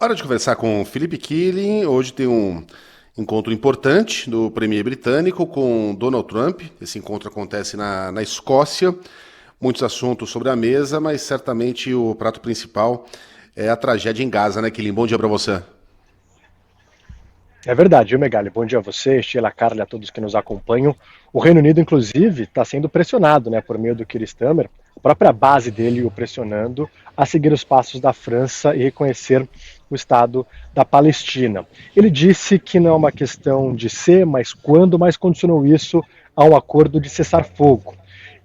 Hora de conversar com o Felipe Killing. Hoje tem um encontro importante do Premier britânico com Donald Trump. Esse encontro acontece na Escócia. Muitos assuntos sobre a mesa, mas certamente o prato principal é a tragédia em Gaza, né, Killing? Bom dia para você. É verdade, viu, Megali? Bom dia a você, Sheila, Carla, a todos que nos acompanham. O Reino Unido, inclusive, está sendo pressionado, né, por meio do Keir Starmer, a própria base dele o pressionando a seguir os passos da França e reconhecer o Estado da Palestina. Ele disse que não é uma questão de ser, mas quando, mas condicionou isso ao acordo de cessar-fogo.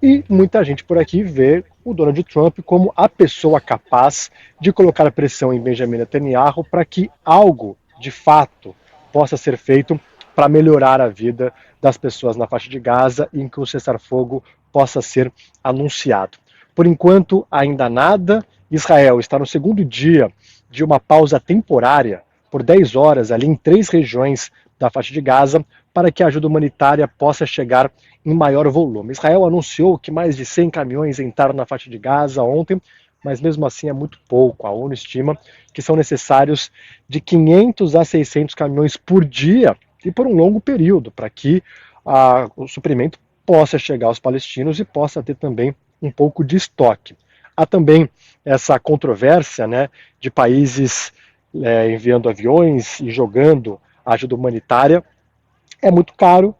E muita gente por aqui vê o Donald Trump como a pessoa capaz de colocar pressão em Benjamin Netanyahu para que algo, de fato, possa ser feito para melhorar a vida das pessoas na faixa de Gaza e em que o cessar-fogo possa ser anunciado. Por enquanto, ainda nada. Israel está no segundo dia de uma pausa temporária por 10 horas ali em 3 regiões da faixa de Gaza para que a ajuda humanitária possa chegar em maior volume. Israel anunciou que mais de 100 caminhões entraram na faixa de Gaza ontem, mas mesmo assim é muito pouco. A ONU estima que são necessários de 500 a 600 caminhões por dia e por um longo período, para que o suprimento possa chegar aos palestinos e possa ter também um pouco de estoque. Há também essa controvérsia, né, de países enviando aviões e jogando ajuda humanitária. É muito caro,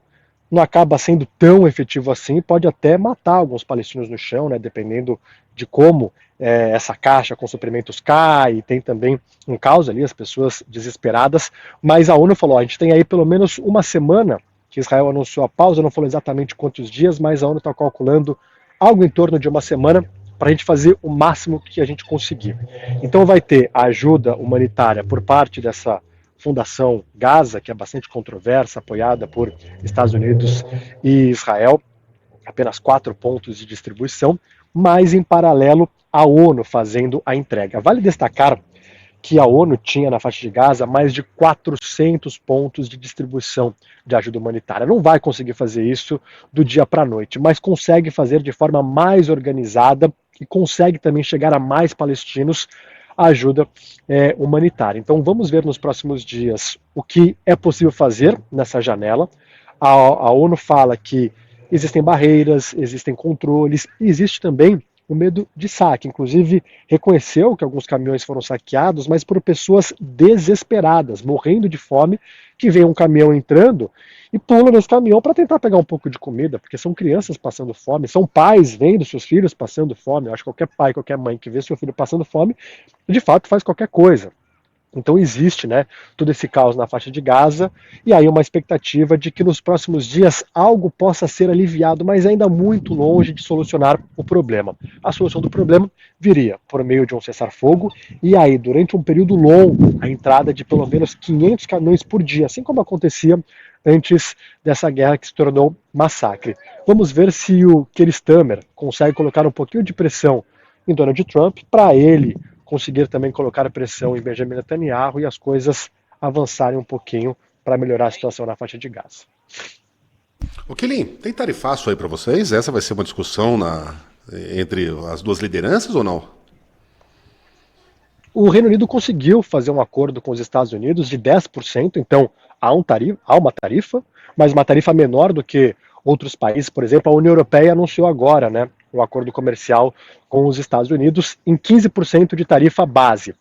não acaba sendo tão efetivo assim, pode até matar alguns palestinos no chão, né, dependendo de como essa caixa com suprimentos cai, e tem também um caos ali, as pessoas desesperadas, mas a ONU falou, a gente tem aí pelo menos uma semana que Israel anunciou a pausa, não falou exatamente quantos dias, mas a ONU está calculando algo em torno de uma semana para a gente fazer o máximo que a gente conseguir. Então vai ter a ajuda humanitária por parte dessa Fundação Gaza, que é bastante controversa, apoiada por Estados Unidos e Israel, apenas 4 pontos de distribuição, mas em paralelo a ONU fazendo a entrega. Vale destacar que a ONU tinha na faixa de Gaza mais de 400 pontos de distribuição de ajuda humanitária. Não vai conseguir fazer isso do dia para a noite, mas consegue fazer de forma mais organizada e consegue também chegar a mais palestinos a ajuda humanitária. Então vamos ver nos próximos dias o que é possível fazer nessa janela. A ONU fala que existem barreiras, existem controles, e existe também o medo de saque. Inclusive, reconheceu que alguns caminhões foram saqueados, mas por pessoas desesperadas, morrendo de fome, que vê um caminhão entrando e pula nesse caminhão para tentar pegar um pouco de comida, porque são crianças passando fome, são pais vendo seus filhos passando fome. Eu acho que qualquer pai, qualquer mãe que vê seu filho passando fome, de fato faz qualquer coisa. Então existe, né, todo esse caos na faixa de Gaza, e aí uma expectativa de que nos próximos dias algo possa ser aliviado, mas ainda muito longe de solucionar o problema. A solução do problema viria por meio de um cessar-fogo, e aí durante um período longo a entrada de pelo menos 500 caminhões por dia, assim como acontecia antes dessa guerra que se tornou massacre. Vamos ver se o Keir Starmer consegue colocar um pouquinho de pressão em Donald Trump para ele conseguir também colocar pressão em Benjamin Netanyahu e as coisas avançarem um pouquinho para melhorar a situação na faixa de Gaza. O Killing, tem tarifaço aí para vocês? Essa vai ser uma discussão entre as duas lideranças ou não? O Reino Unido conseguiu fazer um acordo com os Estados Unidos de 10%, então há uma tarifa, mas uma tarifa menor do que outros países. Por exemplo, a União Europeia anunciou agora, né, um acordo comercial com os Estados Unidos em 15% de tarifa base.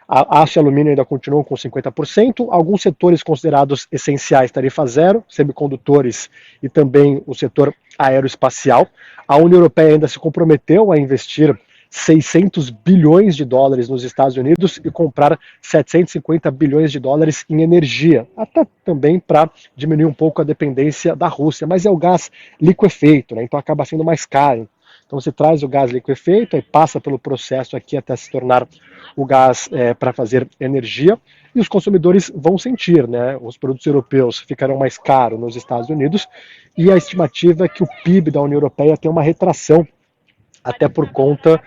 A aço e alumínio ainda continuam com 50%, alguns setores considerados essenciais tarifa zero, semicondutores e também o setor aeroespacial. A União Europeia ainda se comprometeu a investir 600 bilhões de dólares nos Estados Unidos e comprar 750 bilhões de dólares em energia, até também para diminuir um pouco a dependência da Rússia, mas é o gás liquefeito, né? Então acaba sendo mais caro. Então você traz o gás liquefeito, aí passa pelo processo aqui até se tornar o gás para fazer energia, e os consumidores vão sentir, né? Os produtos europeus ficarão mais caros nos Estados Unidos, e a estimativa é que o PIB da União Europeia tem uma retração até por conta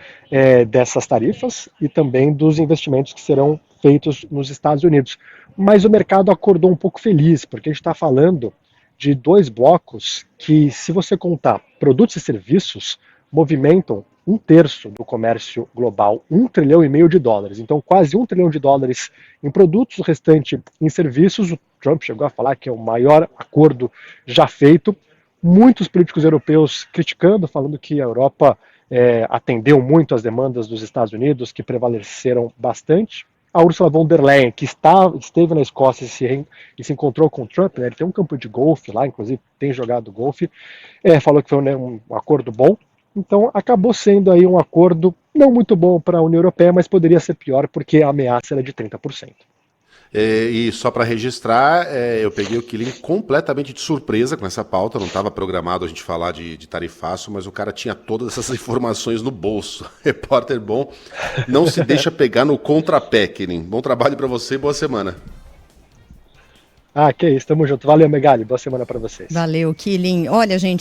dessas tarifas e também dos investimentos que serão feitos nos Estados Unidos. Mas o mercado acordou um pouco feliz, porque a gente está falando de dois blocos que, se você contar produtos e serviços, movimentam um terço do comércio global, $1,5 trilhão. Então, quase $1 trilhão em produtos, o restante em serviços. O Trump chegou a falar que é o maior acordo já feito. Muitos políticos europeus criticando, falando que a Europa atendeu muito às demandas dos Estados Unidos, que prevaleceram bastante. A Ursula von der Leyen, que esteve na Escócia e se encontrou com o Trump, né, ele tem um campo de golfe lá, inclusive tem jogado golfe, falou que foi um acordo bom. Então acabou sendo aí um acordo não muito bom para a União Europeia, mas poderia ser pior porque a ameaça era de 30%. E só para registrar, eu peguei o Killing completamente de surpresa com essa pauta, não estava programado a gente falar de tarifaço, mas o cara tinha todas essas informações no bolso. Repórter bom, não se deixa pegar no contrapé, Killing. Bom trabalho para você e boa semana. Que isso, tamo junto. Valeu, Megali, boa semana para vocês. Valeu, Killing. Olha, gente,